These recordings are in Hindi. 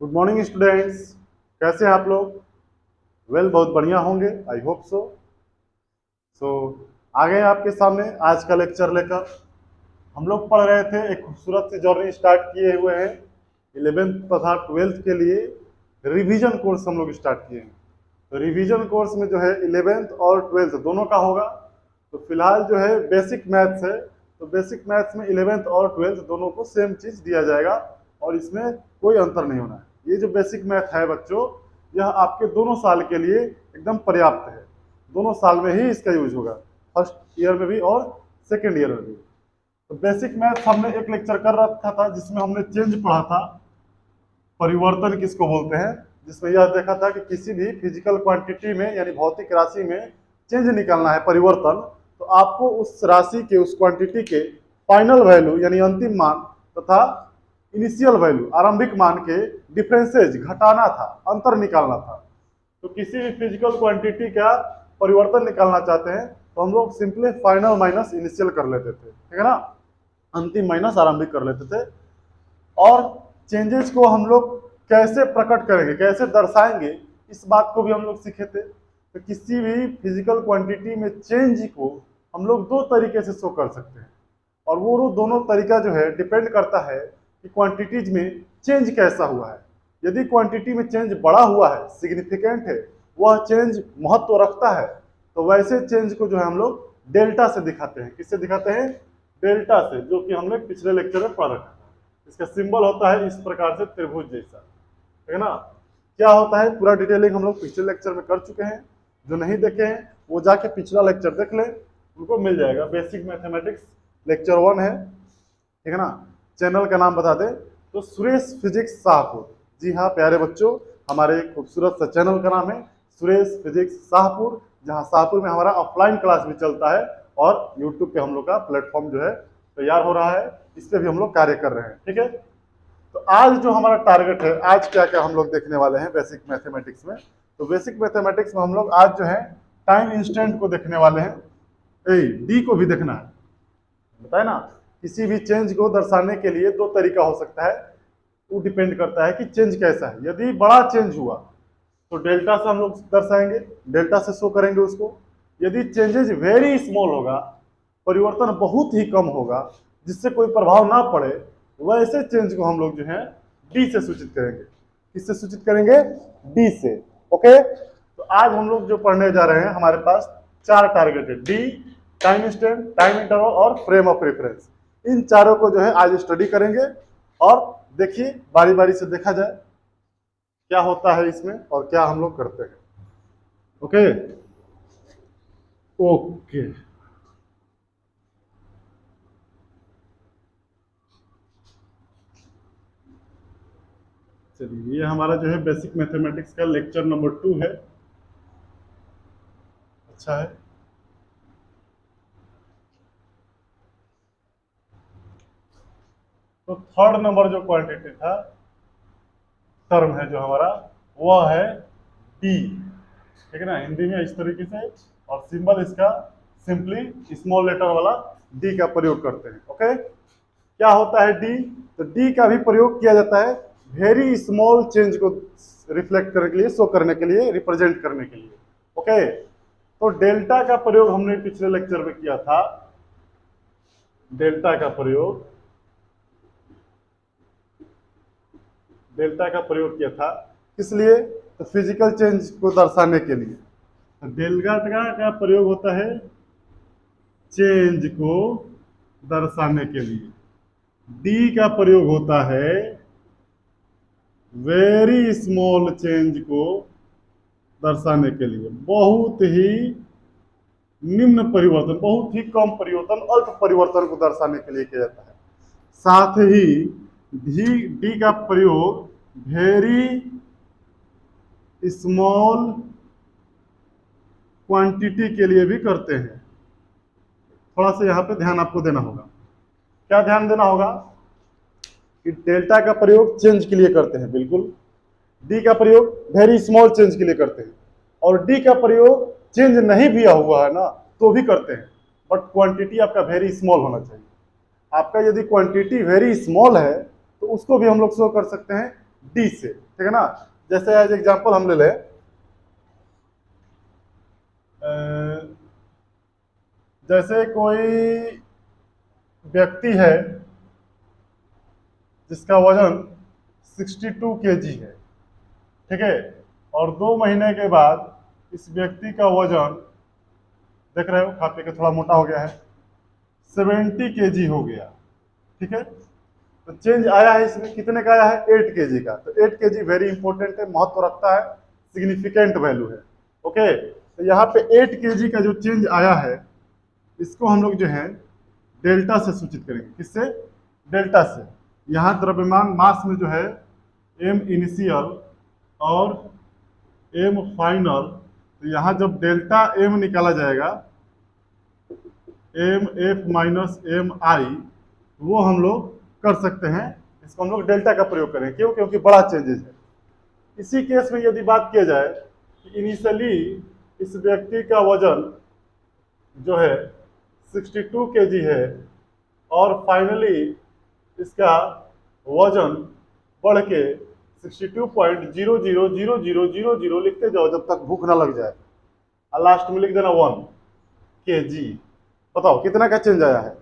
Good morning students. कैसे हैं आप लोग? बहुत बढ़िया होंगे, आई होप सो। आ गए आपके सामने आज का लेक्चर लेकर। हम लोग पढ़ रहे थे, एक खूबसूरत सी जर्नी स्टार्ट किए हुए हैं 11th तथा 12th के लिए। रिवीजन कोर्स हम लोग स्टार्ट किए हैं। तो रिवीजन कोर्स में जो है 11th और 12th दोनों का होगा। तो फिलहाल जो है बेसिक मैथ्स है, तो बेसिक मैथ्स में 11th और 12th दोनों को सेम चीज़ दिया जाएगा और इसमें कोई अंतर नहीं होना है। ये जो बेसिक मैथ है बच्चों, यह आपके दोनों साल के लिए एकदम पर्याप्त है। दोनों साल में ही इसका यूज होगा, फर्स्ट ईयर में भी और सेकेंड ईयर में भी। तो बेसिक मैथ हमने एक लेक्चर कर रखा था जिसमें हमने चेंज पढ़ा था, परिवर्तन किसको बोलते हैं, जिसमें यह देखा था कि किसी भी फिजिकल क्वांटिटी में यानी भौतिक राशि में चेंज निकालना है, परिवर्तन, तो आपको उस राशि के, उस क्वांटिटी के फाइनल वैल्यू यानी अंतिम मान तथा इनिशियल वैल्यू आरंभिक मान के डिफरेंसेज घटाना था, अंतर निकालना था। तो किसी भी फिजिकल क्वांटिटी का परिवर्तन निकालना चाहते हैं तो हम लोग सिंपली फाइनल माइनस इनिशियल कर लेते थे, ठीक है ना, अंतिम माइनस आरंभिक कर लेते थे। और चेंजेस को हम लोग कैसे प्रकट करेंगे, कैसे दर्शाएंगे, इस बात को भी हम लोग सीखे थे। तो किसी भी फिजिकल क्वांटिटी में चेंज को हम लोग दो तरीके से शो कर सकते हैं और वो दोनों तरीका जो है डिपेंड करता है कि क्वांटिटीज में चेंज कैसा हुआ है। यदि क्वांटिटी में चेंज बड़ा हुआ है, सिग्निफिकेंट है, वह चेंज महत्व रखता है, तो वैसे चेंज को जो है हम लोग डेल्टा से दिखाते हैं। किससे दिखाते हैं? डेल्टा से, जो कि हमने पिछले लेक्चर में पढ़ रखा था। इसका सिंबल होता है इस प्रकार से, त्रिभुज जैसा, ठीक है ना। क्या होता है पूरा डिटेलिंग हम लोग पिछले लेक्चर में कर चुके हैं। जो नहीं देखे हैं वो जाके पिछला लेक्चर देख ले, उनको मिल जाएगा। बेसिक मैथमेटिक्स लेक्चर 1 है, ठीक है ना। चैनल का नाम बता दें तो सुरेश फिजिक्स शाहपुर। जी हाँ प्यारे बच्चों, हमारे खूबसूरत सा चैनल का नाम है सुरेश फिजिक्स शाहपुर, जहाँ शाहपुर में हमारा ऑफलाइन क्लास भी चलता है और यूट्यूब पे हम लोग का प्लेटफॉर्म जो है तैयार हो रहा है, इस पर भी हम लोग कार्य कर रहे हैं, ठीक है। तो आज जो हमारा टारगेट है, आज क्या क्या हम लोग देखने वाले हैं बेसिक मैथमेटिक्स में। तो बेसिक मैथमेटिक्स में हम लोग आज जो है टाइम इंस्टेंट को देखने वाले हैं। डी को भी देखना है, बताए ना। किसी भी चेंज को दर्शाने के लिए दो तरीका हो सकता है, वो डिपेंड करता है कि चेंज कैसा है। यदि बड़ा चेंज हुआ तो डेल्टा से हम लोग दर्शाएंगे, डेल्टा से शो करेंगे उसको। यदि चेंजेस वेरी स्मॉल होगा, परिवर्तन बहुत ही कम होगा, जिससे कोई प्रभाव ना पड़े, वैसे चेंज को हम लोग जो है डी से सूचित करेंगे। किससे सूचित करेंगे? डी से। ओके, तो आज हम लोग जो पढ़ने जा रहे हैं, हमारे पास 4 टारगेट है, D, time instant, time interval और फ्रेम ऑफ रेफरेंस। इन चारों को जो है आज स्टडी करेंगे और देखिए बारी बारी से देखा जाए क्या होता है इसमें और क्या हम लोग करते हैं। ओके ओके, चलिए ये हमारा जो है बेसिक मैथमेटिक्स का लेक्चर नंबर 2 है। अच्छा है। तो थर्ड नंबर जो क्वांटिटी था, टर्म है जो हमारा, वह है डी, ठीक है ना। हिंदी में इस तरीके से, और सिंबल इसका सिंपली स्मॉल लेटर वाला डी का प्रयोग करते हैं। ओके, क्या होता है डी? तो डी का भी प्रयोग किया जाता है वेरी स्मॉल चेंज को रिफ्लेक्ट करने के लिए, शो करने के लिए, रिप्रेजेंट करने के लिए। ओके, तो डेल्टा का प्रयोग हमने पिछले लेक्चर में किया था। डेल्टा का प्रयोग, डेल्टा का प्रयोग किया था किस लिए? तो फिजिकल चेंज को दर्शाने के लिए। तो डेल्टा का प्रयोग होता है चेंज को दर्शाने के लिए। डी का प्रयोग होता है वेरी स्मॉल चेंज को दर्शाने के लिए, बहुत ही निम्न परिवर्तन, बहुत ही कम परिवर्तन, अल्प परिवर्तन को दर्शाने के लिए किया जाता है। साथ ही डी का प्रयोग वेरी स्मॉल क्वांटिटी के लिए भी करते हैं। थोड़ा सा यहाँ पे ध्यान आपको देना होगा। क्या ध्यान देना होगा? कि डेल्टा का प्रयोग चेंज के लिए करते हैं, बिल्कुल। डी का प्रयोग वेरी स्मॉल चेंज के लिए करते हैं, और डी का प्रयोग चेंज नहीं भी हुआ है ना तो भी करते हैं, बट क्वांटिटी आपका वेरी स्मॉल होना चाहिए। आपका यदि क्वांटिटी वेरी स्मॉल है तो उसको भी हम लोग शो कर सकते हैं डी से, ठीक है ना। जैसे एज एग्जांपल हम ले लें, जैसे कोई व्यक्ति है जिसका वजन 62 केजी है, ठीक है, और 2 महीने के बाद इस व्यक्ति का वजन, देख रहे हो खा पी के थोड़ा मोटा हो गया है, 70 केजी हो गया, ठीक है। तो चेंज आया है इसमें, कितने का आया है, 8 केजी का। तो 8 केजी वेरी इंपॉर्टेंट है, महत्व रखता है, सिग्निफिकेंट वैल्यू है। ओके, तो यहाँ पे 8 केजी का जो चेंज आया है, इसको हम लोग जो है डेल्टा से सूचित करेंगे। किससे, डेल्टा से। यहाँ द्रव्यमान मास में जो है एम इनिशियल और एम फाइनल, तो यहाँ जब डेल्टा एम निकाला जाएगा, एम एफ माइनस एम आई, वो हम लोग कर सकते हैं। इसको हम लोग डेल्टा का प्रयोग करें, क्यों, क्योंकि बड़ा चेंजेस है। इसी केस में यदि बात किया जाए कि इनिशियली इस व्यक्ति का वजन जो है 62 केजी है और फाइनली इसका वजन बढ़ के 62.000000 लिखते जाओ जब तक भूख ना लग जाए, और लास्ट में लिख देना 1 केजी। बताओ कितना का चेंज आया है,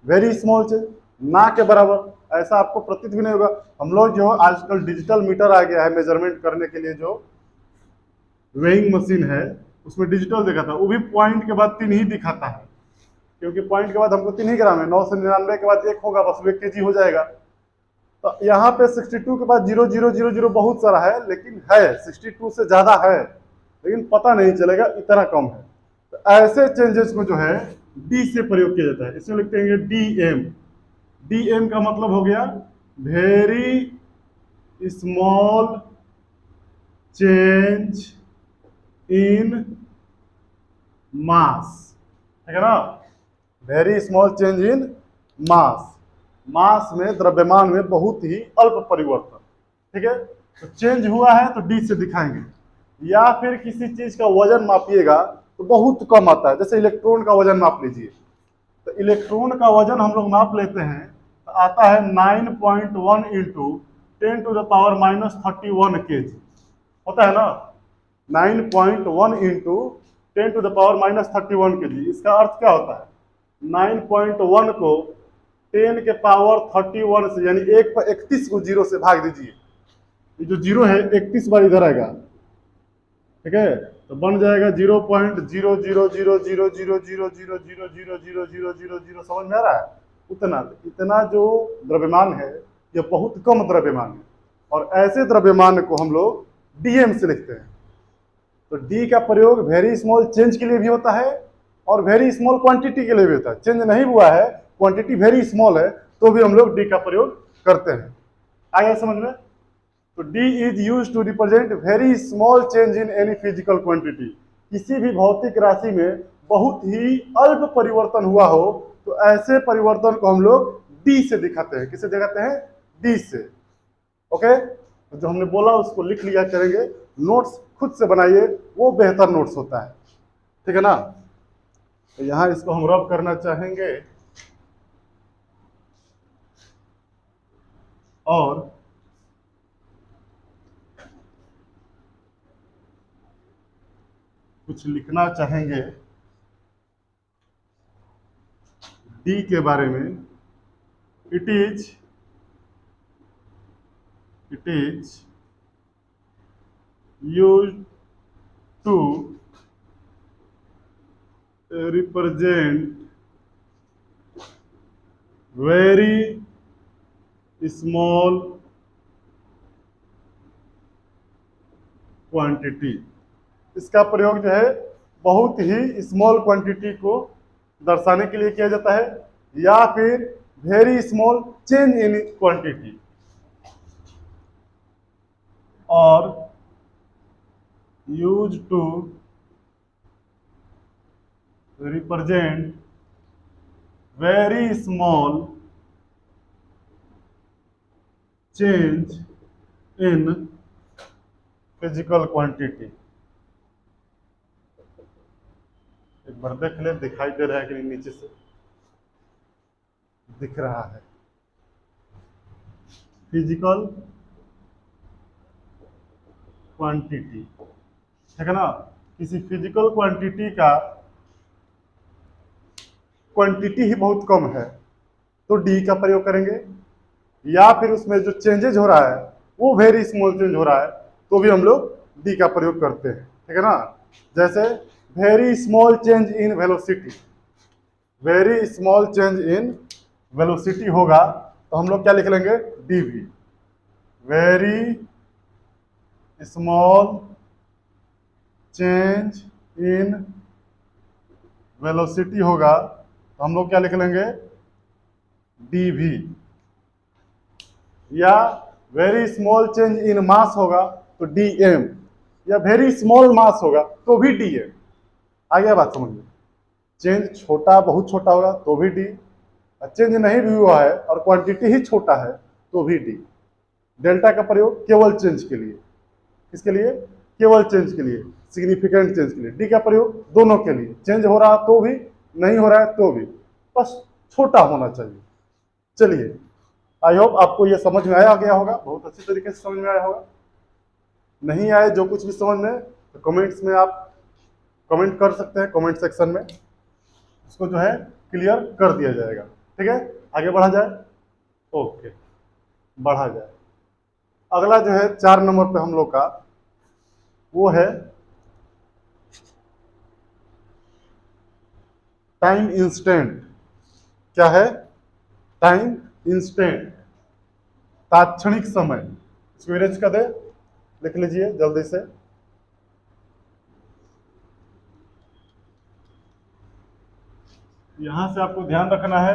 वेरी स्मॉल चेंज, ना के बराबर। ऐसा आपको प्रतीत भी नहीं होगा। हम लोग जो आजकल डिजिटल मीटर आ गया है मेजरमेंट करने के लिए, जो वेइंग मशीन है उसमें डिजिटल दिखाता है, वो भी पॉइंट के बाद 3 ही दिखाता है, क्योंकि पॉइंट के बाद हमको 3 ही ग्राम है, 9 से 99 के बाद 1 होगा, बस 1 केजी हो जाएगा। तो यहाँ पे 62 के बाद 0000 बहुत सारा है, लेकिन है 62 से ज्यादा है, लेकिन पता नहीं चलेगा इतना कम है। तो ऐसे चेंजेस को जो है डी से प्रयोग किया जाता है। इसमें लिखते हैं डी एम। डी एम का मतलब हो गया वेरी स्मॉल चेंज इन मास, ठीक है ना, वेरी स्मॉल चेंज इन मास। मास में, द्रव्यमान में बहुत ही अल्प परिवर्तन, ठीक है। तो चेंज हुआ है तो डी से दिखाएंगे। या फिर किसी चीज का वजन मापिएगा तो बहुत कम आता है, जैसे इलेक्ट्रॉन का वजन माप लीजिए, तो इलेक्ट्रॉन का वजन हम लोग माप लेते हैं तो आता है 9.1 इंटू 10⁻31 केजी, होता है ना, 9.1 इंटू 10⁻31 केजी। इसका अर्थ क्या होता है, 9.1 को 10⁻31 से, यानी 1 पर 31 को 0 से भाग दीजिए, ये जो 0 है 31 बार इधर आएगा, ठीक है, तो बन जाएगा 0.000000000000, समझ में आ रहा है। उतना इतना जो द्रव्यमान है ये बहुत कम द्रव्यमान है, और ऐसे द्रव्यमान को हम लोग डीएम से लिखते हैं। तो डी का प्रयोग वेरी स्मॉल चेंज के लिए भी होता है और वेरी स्मॉल क्वांटिटी के लिए भी होता है। चेंज नहीं हुआ है, क्वांटिटी वेरी स्मॉल है, तो भी हम लोग डी का प्रयोग करते हैं। आया समझ में। तो D is use to represent very small change in any physical quantity. किसी भी भौतिक राशि में बहुत ही अल्प परिवर्तन हुआ हो तो ऐसे परिवर्तन को हम लोग डी से दिखाते हैं। किसे दिखाते हैं, डी से। ओके, तो जो हमने बोला उसको लिख लिया करेंगे, नोट्स खुद से बनाइए, वो बेहतर नोट्स होता है, ठीक है ना। तो यहाँ इसको हम रब करना चाहेंगे और कुछ लिखना चाहेंगे डी के बारे में। It is used to represent very small quantity. इसका प्रयोग जो है बहुत ही स्मॉल क्वांटिटी को दर्शाने के लिए किया जाता है, या फिर very small change in quantity, और use to represent very small change in physical quantity. एक बार देख ले, दिखाई दे रहा है कि नहीं, नीचे से दिख रहा है। फिजिकल क्वांटिटी, ठीक है ना। किसी फिजिकल क्वांटिटी का क्वांटिटी ही बहुत कम है तो डी का प्रयोग करेंगे, या फिर उसमें जो चेंजेज हो रहा है वो वेरी स्मॉल चेंज हो रहा है तो भी हम लोग डी का प्रयोग करते हैं, ठीक है ना। जैसे very small change in velocity, very small change in velocity होगा तो हम लोग क्या लिख लेंगे, D V. Very small change in velocity होगा तो हम लोग क्या लिख लेंगे, डी वी। या very small change in mass होगा तो डी एम, या वेरी स्मॉल मास होगा तो भी डी एम। आ गया बात समझ में। चेंज छोटा, बहुत छोटा होगा तो भी डी, चेंज नहीं भी हुआ है और क्वांटिटी ही छोटा है तो भी डी। डेल्टा का प्रयोग केवल चेंज के लिए, किसके लिए, केवल चेंज के लिए, सिग्निफिकेंट चेंज के लिए। डी का प्रयोग दोनों के लिए, चेंज हो रहा तो भी, नहीं हो रहा है तो भी, बस छोटा होना चाहिए। चलिए, आई होप आपको ये समझ में आया गया होगा, बहुत अच्छी तरीके से समझ में आया होगा। नहीं आए जो कुछ भी समझ में तो कमेंट्स में आप कमेंट कर सकते हैं, कमेंट सेक्शन में उसको जो है क्लियर कर दिया जाएगा, ठीक है। आगे बढ़ा जाए, ओके बढ़ा जाए। अगला जो है 4 नंबर पे हम लोग का वो है टाइम इंस्टेंट। क्या है, टाइम इंस्टेंट, तात्क्षणिक समय। इसको इरेज कर दे, लिख लीजिए जल्दी से। यहां से आपको ध्यान रखना है,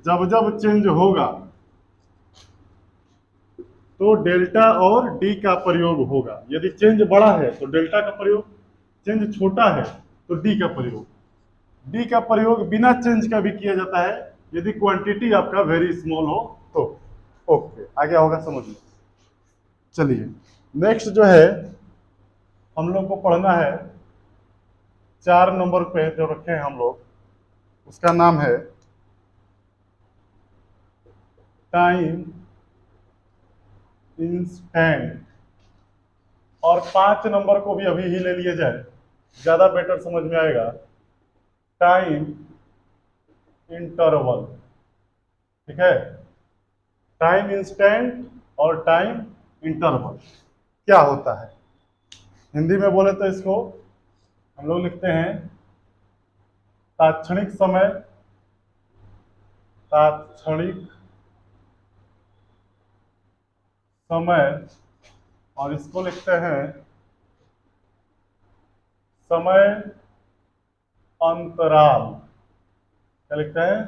जब जब चेंज होगा तो डेल्टा और डी का प्रयोग होगा। यदि चेंज बड़ा है तो डेल्टा का प्रयोग, चेंज छोटा है तो डी का प्रयोग। डी का प्रयोग बिना चेंज का भी किया जाता है यदि क्वांटिटी आपका वेरी स्मॉल हो तो। ओके, आगे होगा समझ में। चलिए नेक्स्ट जो है हम लोग को पढ़ना है 4 नंबर पे जो रखे हैं हम लोग, उसका नाम है टाइम इंस्टेंट। और 5 नंबर को भी अभी ही ले लिया जाए, ज्यादा बेटर समझ में आएगा। टाइम इंटरवल, ठीक है। टाइम इंस्टेंट और टाइम इंटरवल क्या होता है, हिंदी में बोले तो इसको हम लोग लिखते हैं तात्क्षणिक समय, तात्क्षणिक समय, और इसको लिखते हैं समय अंतराल। क्या लिखते हैं,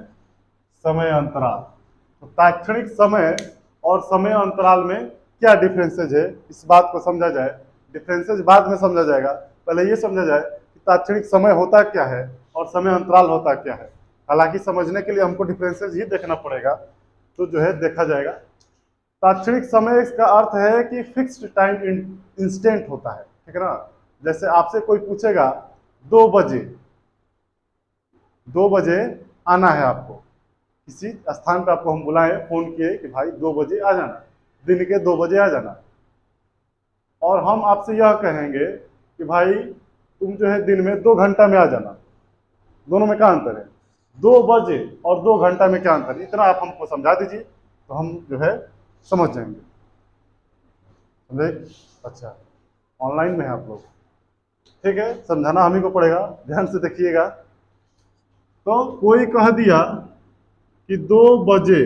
समय अंतराल। तो तात्क्षणिक समय और समय अंतराल में क्या डिफरेंसेज है, इस बात को समझा जाए। डिफरेंसेज बाद में समझा जाएगा, पहले ये समझा जाए कि तात्क्षणिक समय होता क्या है और समय अंतराल होता क्या है। हालांकि समझने के लिए हमको डिफरेंसेज ही देखना पड़ेगा, तो जो है देखा जाएगा। तात्क्षणिक समय इसका अर्थ है कि फिक्स्ड टाइम इंस्टेंट होता है, ठीक है ना। जैसे आपसे कोई पूछेगा 2 बजे, 2 बजे आना है आपको, किसी स्थान पर आपको हम बुलाएं, फोन किए कि भाई 2 बजे आ जाना, दिन के 2 बजे आ जाना, और हम आपसे यह कहेंगे कि भाई तुम जो है दिन में 2 घंटा में आ जाना, दोनों में क्या अंतर है, 2 बजे और 2 घंटा में क्या अंतर है, इतना आप हमको समझा दीजिए तो हम जो है समझ जाएंगे। समझे, अच्छा ऑनलाइन में है आप लोग, ठीक है, समझाना हम ही को पड़ेगा, ध्यान से देखिएगा। तो कोई कह दिया कि 2 बजे,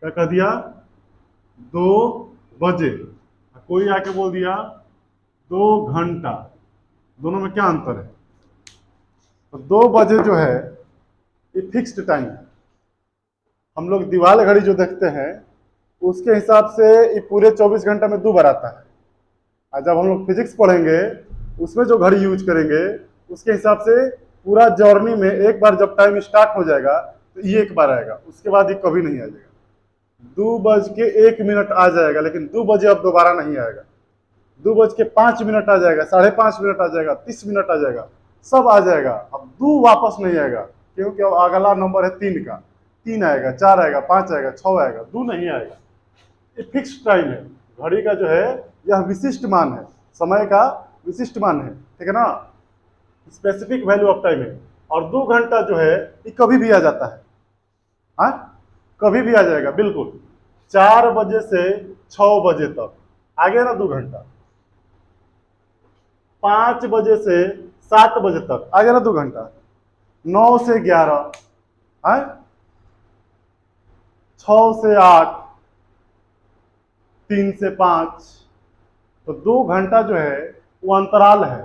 क्या कह दिया, 2 बजे, कोई आके बोल दिया 2 घंटा, दोनों में क्या अंतर है। तो 2 बजे जो है ये फिक्स्ड टाइम है। हम लोग दीवार घड़ी जो देखते हैं उसके हिसाब से ये पूरे 24 घंटे में 2 बार आता है, और जब हम लोग फिजिक्स पढ़ेंगे उसमें जो घड़ी यूज करेंगे उसके हिसाब से पूरा जर्नी में एक बार जब टाइम स्टार्ट हो जाएगा तो ये एक बार आएगा, उसके बाद ये कभी नहीं आ जाएगा। 2:01 आ जाएगा, लेकिन 2 बजे अब दोबारा नहीं आएगा। 2:05 आ जाएगा, 5:30 आ जाएगा, 30 आ जाएगा, सब आ जाएगा। अब 2 वापस नहीं आएगा, क्योंकि अब अगला नंबर है 3 का। 3 आएगा, 4 आएगा, 5 आएगा, 6 आएगा, 2 नहीं आएगा। ये फिक्स टाइम है। घड़ी का जो है यह विशिष्ट मान है, समय का विशिष्ट मान है, ठीक है ना, स्पेसिफिक वैल्यू ऑफ टाइम है। और 2 घंटा जो है ये कभी भी आ जाता है, हाँ कभी भी आ जाएगा, बिल्कुल 4 बजे से 6 बजे तक आ गया ना 2 घंटा, 5 बजे से 7 बजे तक आ गया ना 2 घंटा, 9 से 11, है 6 से 8, 3 से 5, तो 2 घंटा जो है वो अंतराल है,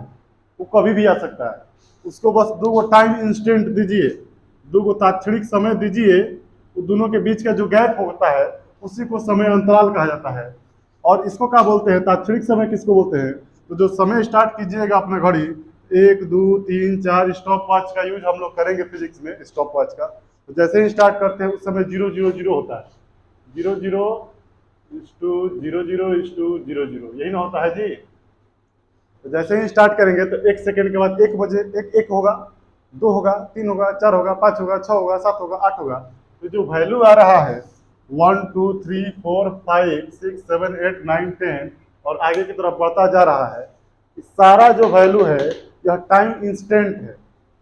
वो कभी भी आ सकता है। उसको बस 2 टाइम इंस्टेंट दीजिए, 2 तात्क्षणिक समय दीजिए, वो दोनों के बीच का जो गैप होता है उसी को समय अंतराल कहा जाता है। और इसको क्या बोलते हैं, तात्क्षणिक समय किसको बोलते हैं? तो जो समय स्टार्ट कीजिएगा अपना घड़ी 1 2 3 4 स्टॉप वॉच का यूज हम लोग करेंगे फिजिक्स में, स्टॉप वॉच का, तो जैसे ही स्टार्ट करते हैं उस समय 0 0 0 होता है, 0 0 0 0 0 0 यही ना होता है जी। तो जैसे ही स्टार्ट करेंगे तो 1 सेकेंड के बाद 1 बजे एक होगा, 2 होगा, 3 होगा, 4 होगा, 5 होगा, 6 होगा, 7 होगा, 8 होगा। तो जो वैल्यू आ रहा है 1 2 3 4 5 6 7 8 9 10 और आगे की तरफ बढ़ता जा रहा है, इस सारा जो वैल्यू है यह टाइम इंस्टेंट है।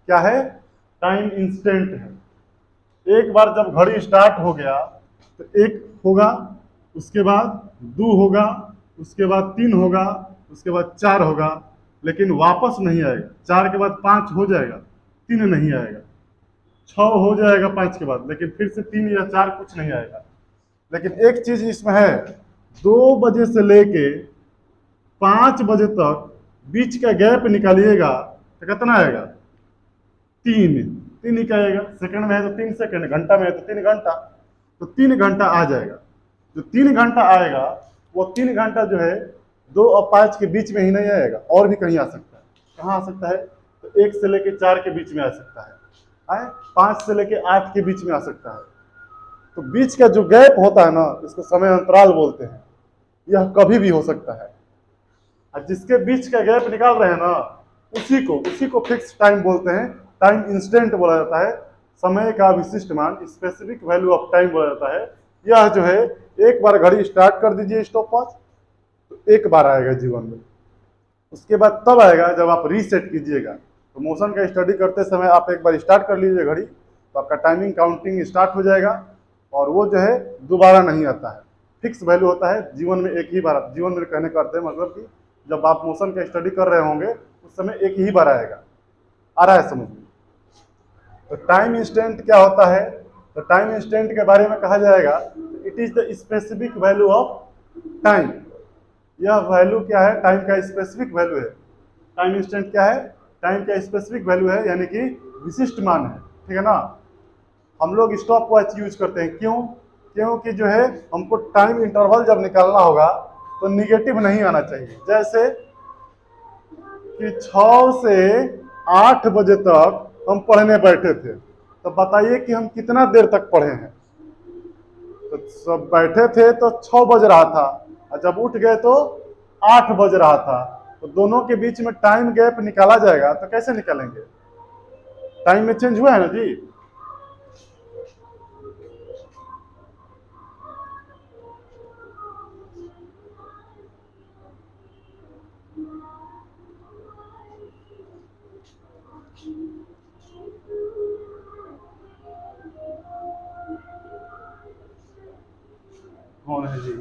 क्या है? टाइम इंस्टेंट है। एक बार जब घड़ी स्टार्ट हो गया तो 1 होगा, उसके बाद 2 होगा, उसके बाद 3 होगा, उसके बाद 4 होगा, लेकिन वापस नहीं आएगा। 4 के बाद 5 हो जाएगा, 3 नहीं आएगा, 6 हो जाएगा 5 के बाद, लेकिन फिर से 3 या 4 कुछ नहीं आएगा। लेकिन एक चीज इसमें है, 2 बजे से लेके 5 बजे तक बीच का गैप निकालिएगा तो कितना आएगा? 3 ही का आएगा। सेकंड में है तो 3 सेकंड, घंटा में है तो 3 घंटा, तो 3 घंटा आ जाएगा। जो 3 घंटा आएगा वो 3 घंटा जो है 2 और 5 के बीच में ही नहीं आएगा, और भी कहीं आ सकता है। कहाँ आ सकता है? तो 1 से लेके 4 के बीच में आ सकता है, 5 से लेके 8 के बीच में आ सकता है। तो बीच का जो गैप होता है ना, इसको समय अंतराल बोलते हैं। यह कभी भी हो सकता है, और जिसके बीच का गैप निकाल रहे हैं ना, उसी को फिक्स टाइम बोलते हैं। टाइम इंस्टेंट बोला जाता है, समय का विशिष्ट मान, स्पेसिफिक वैल्यू ऑफ टाइम बोला जाता है। यह जो है एक बार घड़ी स्टार्ट कर दीजिए स्टॉप वॉच, तो एक बार आएगा जीवन में। उसके बाद तब आएगा जब आप रीसेट कीजिएगा। तो मोशन का स्टडी करते समय आप एक बार स्टार्ट कर लीजिए घड़ी, तो आपका टाइमिंग काउंटिंग स्टार्ट हो जाएगा, और वो जो है दोबारा नहीं आता है, फिक्स वैल्यू होता है। जीवन में एक ही बार, जीवन में कहने का अर्थ है मतलब कि जब आप मोशन का स्टडी कर रहे होंगे उस समय एक ही बार आएगा। आ रहा है समझ में? तो टाइम इंस्टेंट क्या होता है? तो टाइम इंस्टेंट के बारे में कहा जाएगा, it is the specific value of time. यह वैल्यू क्या है? टाइम का स्पेसिफिक वैल्यू है। टाइम इंस्टेंट क्या है? टाइम का स्पेसिफिक वैल्यू है, यानी कि विशिष्ट मान है, ठीक है ना। हम लोग स्टॉप वॉच यूज करते हैं, क्यों? क्योंकि जो है हमको टाइम इंटरवल जब निकालना होगा तो निगेटिव नहीं आना चाहिए। जैसे कि 6 से 8 बजे तक हम पढ़ने बैठे थे, तो बताइए कि हम कितना देर तक पढ़े हैं? तो सब बैठे थे तो 6 बज रहा था, और जब उठ गए तो 8 बज रहा था। तो दोनों के बीच में टाइम गैप निकाला जाएगा, तो कैसे निकालेंगे? टाइम में चेंज हुआ है ना जी। कौन है जी?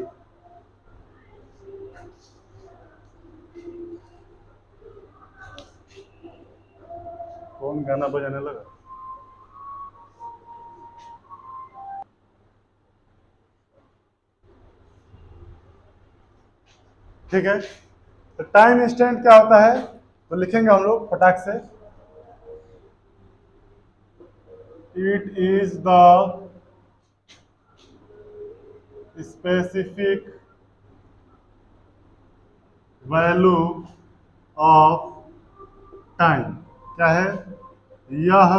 कौन गाना बजाने लगा? ठीक है, तो टाइम इंस्टेंट क्या होता है? तो लिखेंगे हम लोग फटाक से, it is the specific value of time. क्या है? यह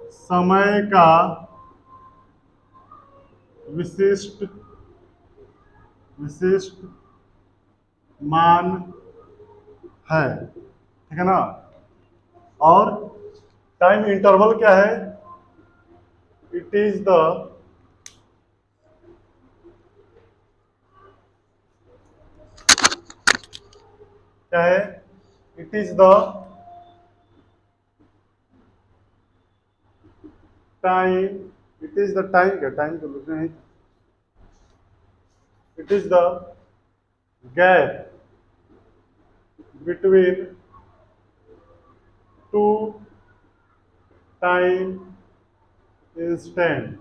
समय का विशिष्ट विशिष्ट मान है, ठीक है ना। और टाइम इंटरवल क्या है? इट इज द क्या है, it is the time, it is the time, क्या टाइम तो लिखना है, it is the gap between two time instant,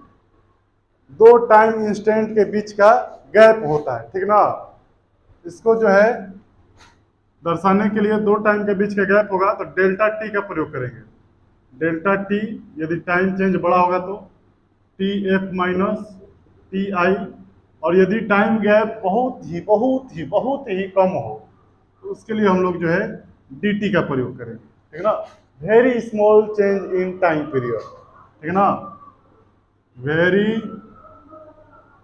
दो टाइम इंस्टेंट के बीच का गैप होता है, ठीक ना। इसको जो है दर्शाने के लिए दो टाइम के बीच का गैप होगा तो डेल्टा टी का प्रयोग करेंगे। डेल्टा टी, यदि टाइम चेंज बड़ा होगा तो T F minus T I, और यदि टाइम गैप बहुत ही कम हो तो उसके लिए हम लोग जो है डी टी का प्रयोग करेंगे, ठीक है ना। Very small change in time period, ठीक है ना, very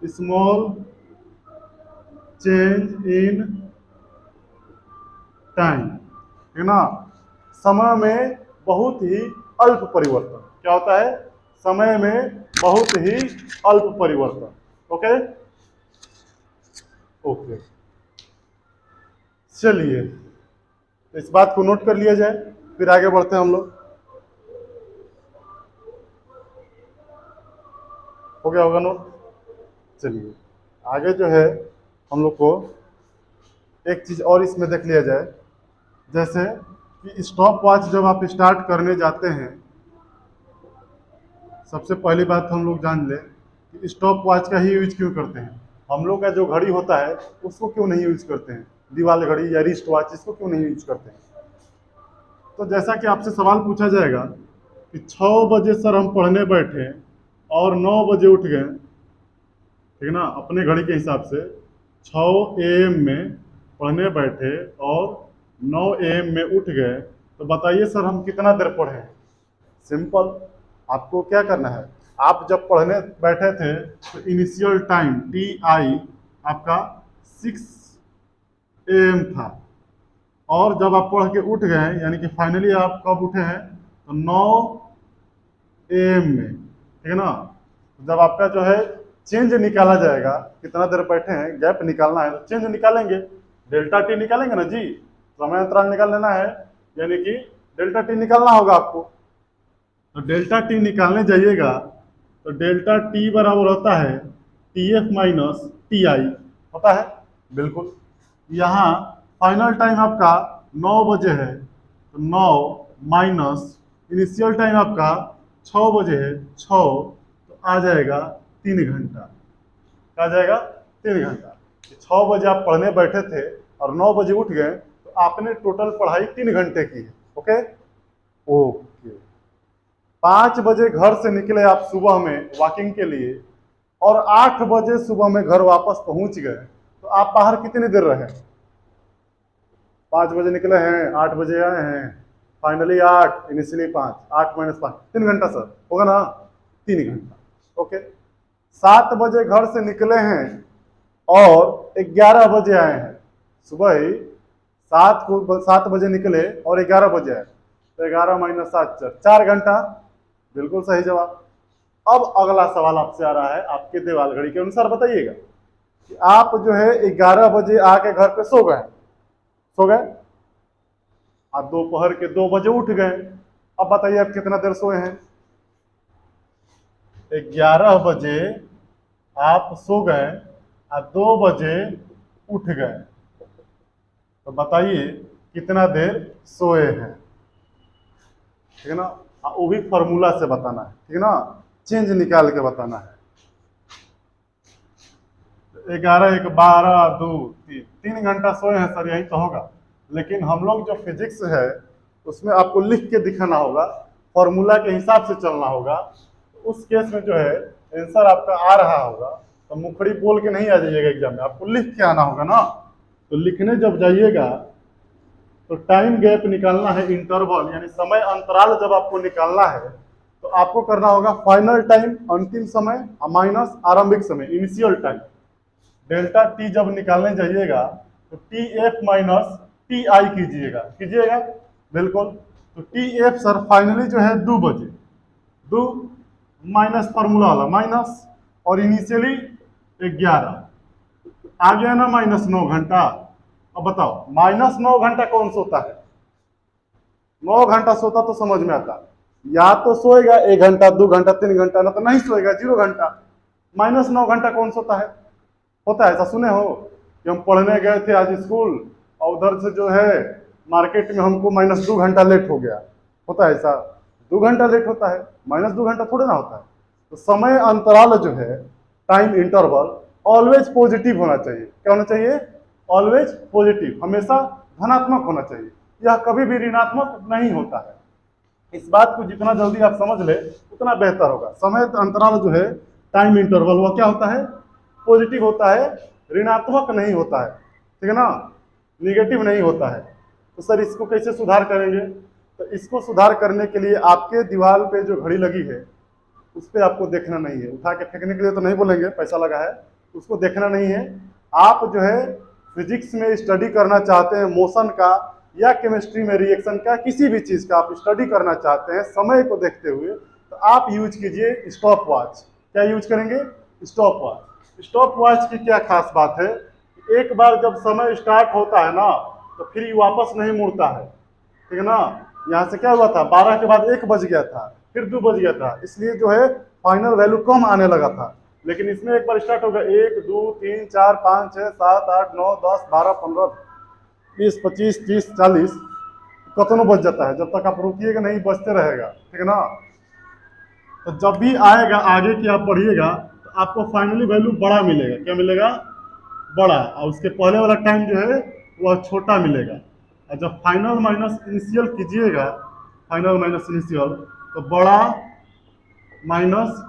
small change in time, ठीक है ना। समय में बहुत ही अल्प परिवर्तन, क्या होता है, समय में बहुत ही अल्प परिवर्तन। ओके ओके, चलिए इस बात को नोट कर लिया जाए, फिर आगे बढ़ते हैं हम लोग। हो गया होगा नोट। चलिए आगे जो है हम लोग को एक चीज और इसमें देख लिया जाए, जैसे कि स्टॉप वॉच जब आप स्टार्ट करने जाते हैं, सबसे पहली बात हम लोग जान लें कि स्टॉप वॉच का ही यूज क्यों करते हैं। हम लोग का जो घड़ी होता है उसको क्यों नहीं यूज करते हैं, दीवार घड़ी या रिस्ट वॉच, इसको क्यों नहीं यूज करते हैं। तो जैसा कि आपसे सवाल पूछा जाएगा कि 6 बजे सर हम पढ़ने बैठे और 9 बजे उठ गए, ठीक है ना, अपने घड़ी के हिसाब से 6 AM में पढ़ने बैठे और 9 AM में उठ गए, तो बताइए सर हम कितना देर पढ़े। सिंपल, आपको क्या करना है, आप जब पढ़ने बैठे थे तो इनिशियल टाइम टी आई आपका 6 AM था, और जब आप पढ़ के उठ गए यानी कि फाइनली आप कब उठे हैं तो 9 AM में, ठीक है ना। जब आपका जो है चेंज निकाला जाएगा, कितना देर बैठे हैं गैप निकालना है तो चेंज निकालेंगे, डेल्टा टी निकालेंगे ना जी, समय अंतराल निकाल लेना है, यानी कि डेल्टा टी निकालना होगा आपको। तो डेल्टा टी निकालने जाइएगा तो डेल्टा टी बराबर होता है T F minus T I, होता है बिल्कुल। यहाँ फाइनल टाइम आपका 9 बजे है तो 9 माइनस इनिशियल टाइम आपका 6 बजे है, 6 तो आ जाएगा 3 घंटा, आ जाएगा 3 घंटा। 6 बजे आप पढ़ने बैठे थे और 9 बजे उठ गए तो आपने टोटल पढ़ाई 3 घंटे की है। ओके ओके, 5 बजे घर से निकले आप सुबह में वॉकिंग के लिए और 8 बजे सुबह में घर वापस पहुंच गए, तो आप बाहर कितनी देर रहे। 5 बजे निकले हैं, 8 बजे आए हैं, फाइनली 8 इनिशियली 5, 8 माइनस 5, 3 घंटा सर होगा ना, 3 घंटा। ओके, 7 बजे घर से निकले हैं और 11 बजे आए हैं, सुबह ही 7 बजे निकले और 11 बजे आए तो 11 माइनस 7 4 घंटा, बिल्कुल सही जवाब। अब अगला सवाल आपसे आ रहा है आपके देवाल घड़ी के अनुसार, बताइएगा कि आप जो है 11 बजे आके घर पे सो गए, आप दोपहर के 2 बजे उठ गए, अब बताइए आप कितना देर सोए हैं। 11 बजे आप सो गए और 2 बजे उठ गए, तो बताइए कितना देर सोए हैं, ठीक है ना। वो भी फॉर्मूला से बताना है, ठीक है ना, चेंज निकाल के बताना है। 11 1 12 2 3 घंटा सोए हैं सर, यही तो होगा। लेकिन हम लोग जो फिजिक्स है उसमें आपको लिख के दिखाना होगा, फॉर्मूला के हिसाब से चलना होगा। उस केस में जो है आंसर आपका आ रहा होगा तो मुखड़ी बोल के नहीं आ जाइएगा एग्जाम में, आपको लिख के आना होगा ना। तो लिखने जब जाइएगा तो टाइम गैप निकालना है, इंटरवल यानी समय अंतराल जब आपको निकालना है तो आपको करना होगा फाइनल टाइम अंतिम समय माइनस आरंभिक समय इनिशियल टाइम। डेल्टा टी जब निकालने जाइएगा तो T F minus T I कीजिएगा बिल्कुल। तो टी एफ सर फाइनली जो है 2 बजे, 2 माइनस फार्मूला वाला माइनस, और इनिशियली 11 आ गया ना -9 घंटा। अब बताओ -9 घंटा कौन सोता है? 9 घंटा सोता तो समझ में आता, या तो सोएगा 1 घंटा 2 घंटा 3 घंटा, ना तो नहीं सोएगा 0 घंटा। -9 घंटा कौन सोता है? होता है ऐसा? सुने हो कि हम पढ़ने गए थे आज स्कूल और उधर से जो है मार्केट में हमको -2 घंटा लेट हो गया। होता है ऐसा? 2 घंटा लेट होता है, -2 घंटा थोड़े ना होता है। तो समय अंतराल जो है, टाइम इंटरवल, ऑलवेज पॉजिटिव होना चाहिए। क्या होना चाहिए? ऑलवेज पॉजिटिव, हमेशा धनात्मक होना चाहिए। यह कभी भी ऋणात्मक नहीं होता है। इस बात को जितना जल्दी आप समझ ले उतना बेहतर होगा। समय अंतराल जो है, टाइम इंटरवल, वह क्या होता है? पॉजिटिव होता है, ऋणात्मक नहीं होता है। ठीक है ना? निगेटिव नहीं होता है। तो सर इसको कैसे सुधार करेंगे? तो इसको सुधार करने के लिए आपके दीवार पे जो घड़ी लगी है उस पर आपको देखना नहीं है। उठा के फेंकने के लिए तो नहीं बोलेंगे, पैसा लगा है, उसको देखना नहीं है। आप जो है फिजिक्स में स्टडी करना चाहते हैं, मोशन का या केमिस्ट्री में रिएक्शन का, किसी भी चीज़ का आप स्टडी करना चाहते हैं समय को देखते हुए, तो आप यूज कीजिए स्टॉप वॉच। क्या यूज करेंगे? Stop watch. स्टॉप वॉच की क्या खास बात है? एक बार जब समय स्टार्ट होता है ना, तो फिर ये वापस नहीं मुड़ता है। ठीक है ना? यहाँ से क्या हुआ था, 12 के बाद 1 बज गया था, फिर 2 बज गया था, इसलिए जो है फाइनल वैल्यू कम आने लगा था। लेकिन इसमें एक बार स्टार्ट होगा, 1 2 3 4 5 6 7 8 9 10 12 15 20 25 30 40 कतनों बज जाता है। जब तक आप रुकिएगा नहीं बजते रहेगा। ठीक है ना? तो जब भी आएगा आगे की आप पढ़िएगा तो आपको फाइनली वैल्यू बड़ा मिलेगा। क्या मिलेगा? बड़ा। और उसके पहले वाला टाइम जो है वह छोटा मिलेगा। और जब फाइनल माइनस इनिशियल कीजिएगा, फाइनल माइनस इनिशियल, तो बड़ा माइनस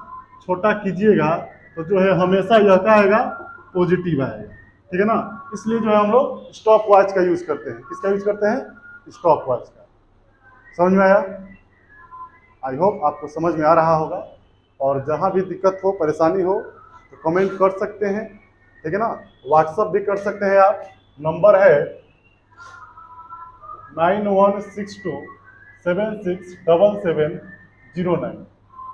छोटा कीजिएगा तो जो है हमेशा यह क्या आएगा? पॉजिटिव आएगा। ठीक है ना? इसलिए जो है हम लोग स्टॉप वॉच का यूज करते हैं। किसका यूज करते हैं? स्टॉप वॉच का। समझ में आया? आई होप आपको समझ में आ रहा होगा। और जहाँ भी दिक्कत हो, परेशानी हो तो कमेंट कर सकते हैं। ठीक है ना? व्हाट्सअप भी कर सकते हैं आप। नंबर है 9162767709।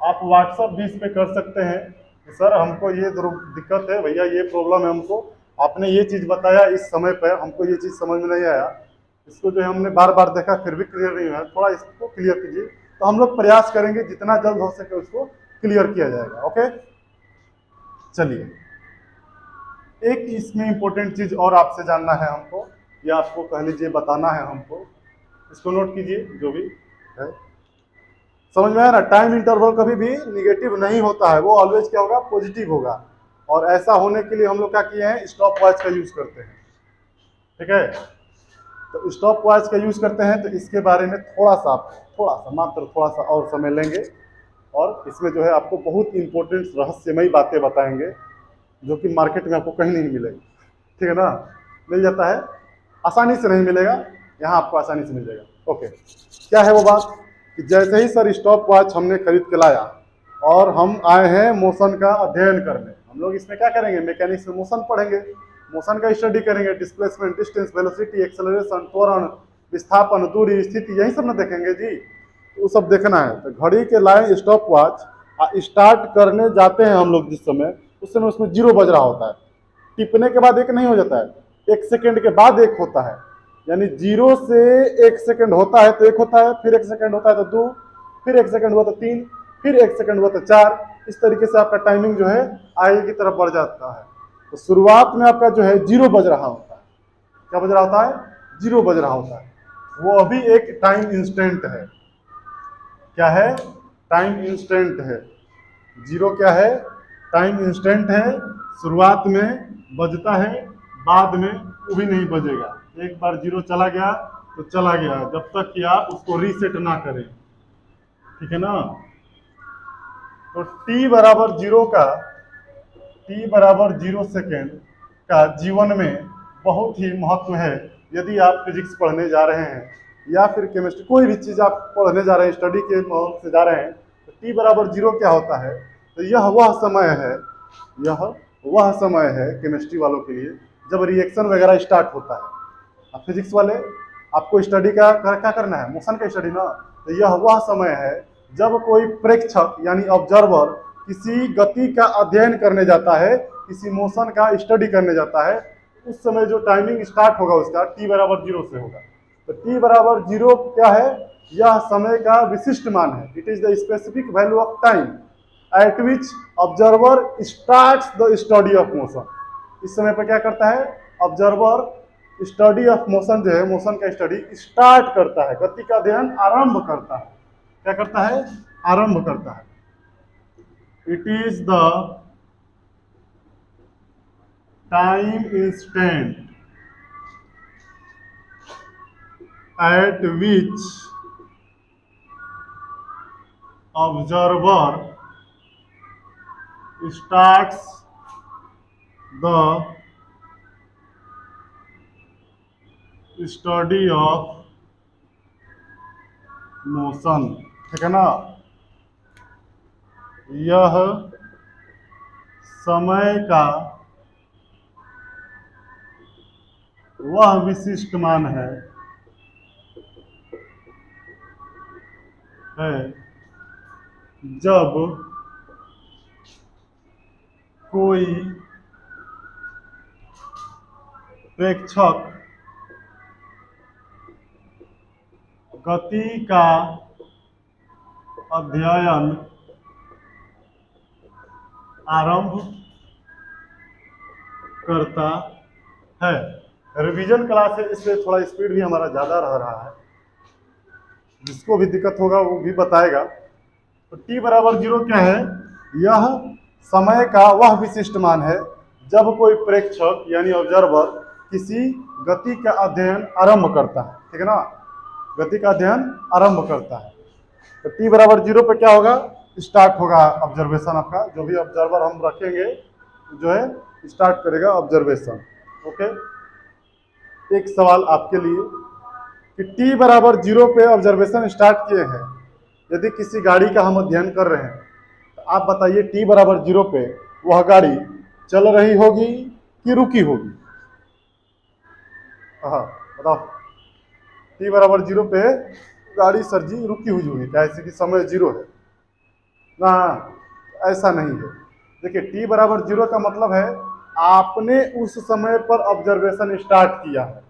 आप व्हाट्सअप भी इस पे कर सकते हैं कि सर हमको ये दिक्कत है, भैया ये प्रॉब्लम है हमको, आपने ये चीज़ बताया इस समय पर, हमको ये चीज़ समझ में नहीं आया, इसको जो है हमने बार बार देखा फिर भी क्लियर नहीं हुआ, थोड़ा इसको क्लियर कीजिए। तो हम लोग प्रयास करेंगे जितना जल्द हो सके उसको क्लियर किया जाएगा। ओके, चलिए एक इसमें इम्पोर्टेंट चीज़ और आपसे जानना है हमको, या आपको कह लीजिए बताना है हमको। इसको नोट कीजिए जो भी है। समझ में आया ना? टाइम इंटरवल कभी भी निगेटिव नहीं होता है, वो ऑलवेज क्या होगा? पॉजिटिव होगा। और ऐसा होने के लिए हम लोग क्या किए हैं? स्टॉप वॉच का यूज करते हैं। ठीक है? तो स्टॉप वॉच का यूज करते हैं, तो इसके बारे में थोड़ा सा मात्र थोड़ा सा और समय लेंगे, और इसमें जो है आपको बहुत इंपॉर्टेंट रहस्यमयी बातें बताएंगे जो कि मार्केट में आपको कहीं नहीं मिलेगी। ठीक है ना? मिल जाता है, आसानी से नहीं मिलेगा, यहाँ आपको आसानी से मिल जाएगा। ओके, क्या है वो बात कि जैसे ही सर स्टॉप वॉच हमने खरीद के लाया और हम आए हैं मोशन का अध्ययन करने। हम लोग इसमें क्या करेंगे? मैकेनिक्स में मोशन पढ़ेंगे, मोशन का स्टडी करेंगे, डिस्प्लेसमेंट, डिस्टेंस, वेलोसिटी, एक्सेलरेशन, त्वरण, विस्थापन, दूरी, स्थिति, यही सब ना देखेंगे जी। तो वो सब देखना है। तो घड़ी के लाए स्टॉप वॉच, स्टार्ट करने जाते हैं हम लोग जिस समय, उस समय उसमें 0 बज रहा होता है। टिपने के बाद 1 नहीं हो जाता है, 1 सेकेंड के बाद 1 होता है। यानी 0 से 1 सेकेंड होता है तो 1 होता है, फिर 1 सेकेंड होता है तो 2, फिर 1 सेकेंड हुआ तो 3, फिर 1 सेकेंड हुआ तो 4। इस तरीके से आपका टाइमिंग जो है आगे की तरफ बढ़ जाता है। तो शुरुआत में आपका जो है 0 बज रहा होता है। क्या बज रहा होता है? 0 बज रहा होता है। वो अभी एक टाइम इंस्टेंट है। क्या है? टाइम इंस्टेंट है। 0 क्या है? टाइम इंस्टेंट है। शुरुआत में बजता है, बाद में वो भी नहीं बजेगा। एक बार 0 चला गया तो चला गया, जब तक कि आप उसको रीसेट ना करें। ठीक है ना? तो t बराबर 0 का, t बराबर 0 सेकेंड का जीवन में बहुत ही महत्व है। यदि आप फिजिक्स पढ़ने जा रहे हैं या फिर केमिस्ट्री, कोई भी चीज़ आप पढ़ने जा रहे हैं, स्टडी के माहौल से जा रहे हैं, तो t बराबर 0 क्या होता है? तो यह वह समय है, यह वह समय है केमिस्ट्री वालों के लिए जब रिएक्शन वगैरह स्टार्ट होता है। अब फिजिक्स वाले आपको स्टडी क्या करना है? मोशन का स्टडी ना। तो यह वह समय है जब कोई प्रेक्षक यानी ऑब्जर्वर किसी गति का अध्ययन करने जाता है, किसी मोशन का स्टडी करने जाता है, उस समय जो टाइमिंग स्टार्ट होगा उसका t बराबर 0 से होगा। तो t बराबर 0 क्या है? यह समय का विशिष्ट मान है। It is the specific value of time eight which observer starts the study of motion. इस समय पर क्या करता है? ऑब्जर्वर स्टडी ऑफ मोशन जो है, मोशन का स्टडी स्टार्ट करता है, गति का अध्ययन आरंभ करता है। क्या करता है? आरंभ करता है। It is the time instant at which observer starts the study of motion। ठीक है ना? यह समय का वह विशिष्ट मान है जब कोई प्रेक्षक गति का अध्ययन आरंभ करता है। रिवीजन क्लास है, इसलिए थोड़ा स्पीड भी हमारा ज़्यादा रहा है। जिसको भी दिक्कत होगा वो भी बताएगा। तो t बराबर 0 क्या है? यह समय का वह विशिष्ट मान है जब कोई प्रेक्षक यानी ऑब्जर्वर किसी गति का अध्ययन आरंभ करता है। ठीक है ना? गति का अध्ययन आरंभ करता है। तो t बराबर 0 पे क्या होगा? स्टार्ट होगा ऑब्जर्वेशन आपका। जो भी ऑब्जर्वर हम रखेंगे जो है स्टार्ट करेगा ऑब्जर्वेशन। ओके, एक सवाल आपके लिए कि t बराबर 0 पे ऑब्जर्वेशन स्टार्ट किए हैं, यदि किसी गाड़ी का हम अध्ययन कर रहे हैं, तो आप बताइए t बराबर 0 पे वह गाड़ी चल रही होगी कि रुकी होगी? हाँ बताओ। t बराबर 0 पे गाड़ी सर जी रुकी हुई होगी, कैसे कि समय 0 है ना? ऐसा नहीं है। देखिए t बराबर 0 का मतलब है आपने उस समय पर ऑब्जर्वेशन स्टार्ट किया है।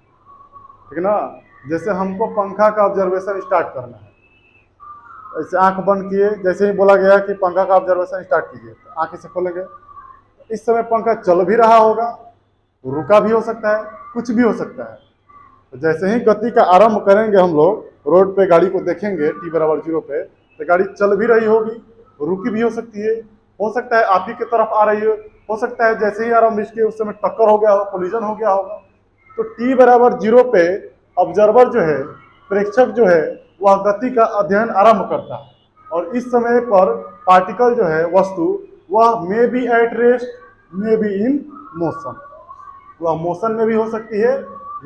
ठीक है ना? जैसे हमको पंखा का ऑब्जर्वेशन स्टार्ट करना है, ऐसे आंख बंद किए, जैसे ही बोला गया कि पंखा का ऑब्जर्वेशन स्टार्ट कीजिए, तो आंख से खोलेंगे। इस समय पंखा चल भी रहा होगा, रुका भी हो सकता है, कुछ भी हो सकता है। तो जैसे ही गति का आरंभ करेंगे हम लोग, रोड पे गाड़ी को देखेंगे t बराबर 0 पे, तो गाड़ी चल भी रही होगी, रुकी भी हो सकता है आप ही की तरफ आ रही हो सकता है जैसे ही आरंभ इसके उस समय टक्कर हो गया हो, कोलिजन हो गया होगा। तो t बराबर 0 पे ऑब्जर्वर जो है, प्रेक्षक जो है, वह गति का अध्ययन आरंभ करता है। और इस समय पर पार्टिकल जो है, वस्तु, वह may be at rest, may be in motion. वह मोशन में भी हो सकती है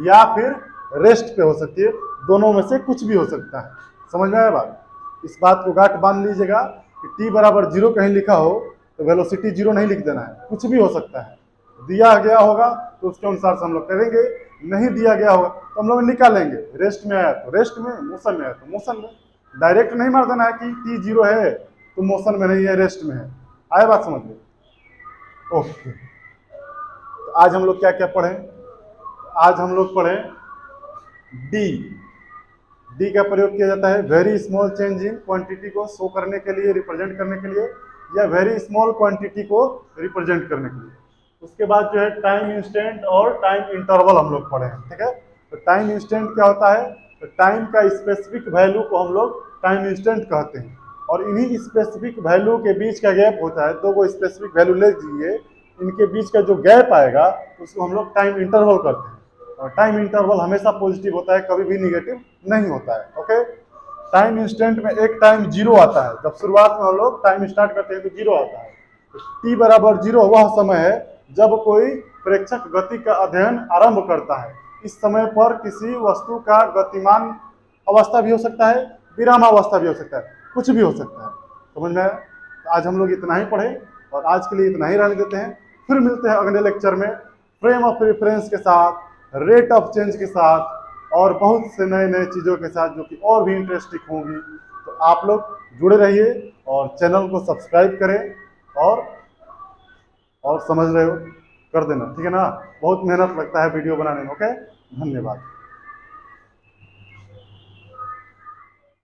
या फिर रेस्ट पे हो सकती है, दोनों में से कुछ भी हो सकता है। समझ में आया बात? इस बात को गांठ बांध लीजिएगा कि t बराबर 0 कहीं लिखा हो तो वेलोसिटी 0 नहीं लिख देना है, कुछ भी हो सकता है। दिया गया होगा तो उसके अनुसार से हम लोग करेंगे, नहीं दिया गया होगा तो हम लोग निकालेंगे। रेस्ट में आया तो रेस्ट में, मोशन में आया तो मोशन में। डायरेक्ट नहीं मार देना है कि t 0 है तो मोशन में नहीं है, रेस्ट में है। आया बात समझ में? ओके, तो आज हम लोग क्या क्या पढ़े? आज हम लोग पढ़े डी का प्रयोग किया जाता है very small change in quantity को शो करने के लिए, रिप्रेजेंट करने के लिए, या वेरी स्मॉल क्वांटिटी को रिप्रेजेंट करने के लिए। उसके बाद जो है टाइम इंस्टेंट और टाइम इंटरवल हम लोग पढ़े हैं। ठीक है? तो टाइम इंस्टेंट क्या होता है? तो टाइम का स्पेसिफिक वैल्यू को हम लोग टाइम इंस्टेंट कहते हैं, और इन्हीं स्पेसिफिक वैल्यू के बीच का गैप होता है, दो को स्पेसिफिक वैल्यू ले लीजिए, इनके बीच का जो गैप आएगा उसको हम लोग टाइम इंटरवल करते हैं। और टाइम इंटरवल हमेशा पॉजिटिव होता है, कभी भी निगेटिव नहीं होता है। ओके, टाइम इंस्टेंट में एक टाइम 0 आता है। जब शुरुआत में हम लोग टाइम स्टार्ट करते हैं तो 0 आता है। t बराबर 0 वह समय है जब कोई प्रेक्षक गति का अध्ययन आरंभ करता है। इस समय पर किसी वस्तु का गतिमान अवस्था भी हो सकता है, विरामावस्था भी हो सकता है, कुछ भी हो सकता है। समझ में आया? तो आज हम लोग इतना ही पढ़े और आज के लिए इतना ही रहने देते हैं। फिर मिलते हैं अगले लेक्चर में फ्रेम ऑफ रेफरेंस के साथ, रेट ऑफ चेंज के साथ और बहुत से नए नए चीज़ों के साथ, जो कि और भी इंटरेस्टिंग होंगी। तो आप लोग जुड़े रहिए और चैनल को सब्सक्राइब करें और समझ रहे हो कर देना, ठीक है ना। बहुत मेहनत लगता है वीडियो बनाने में। ओके, धन्यवाद।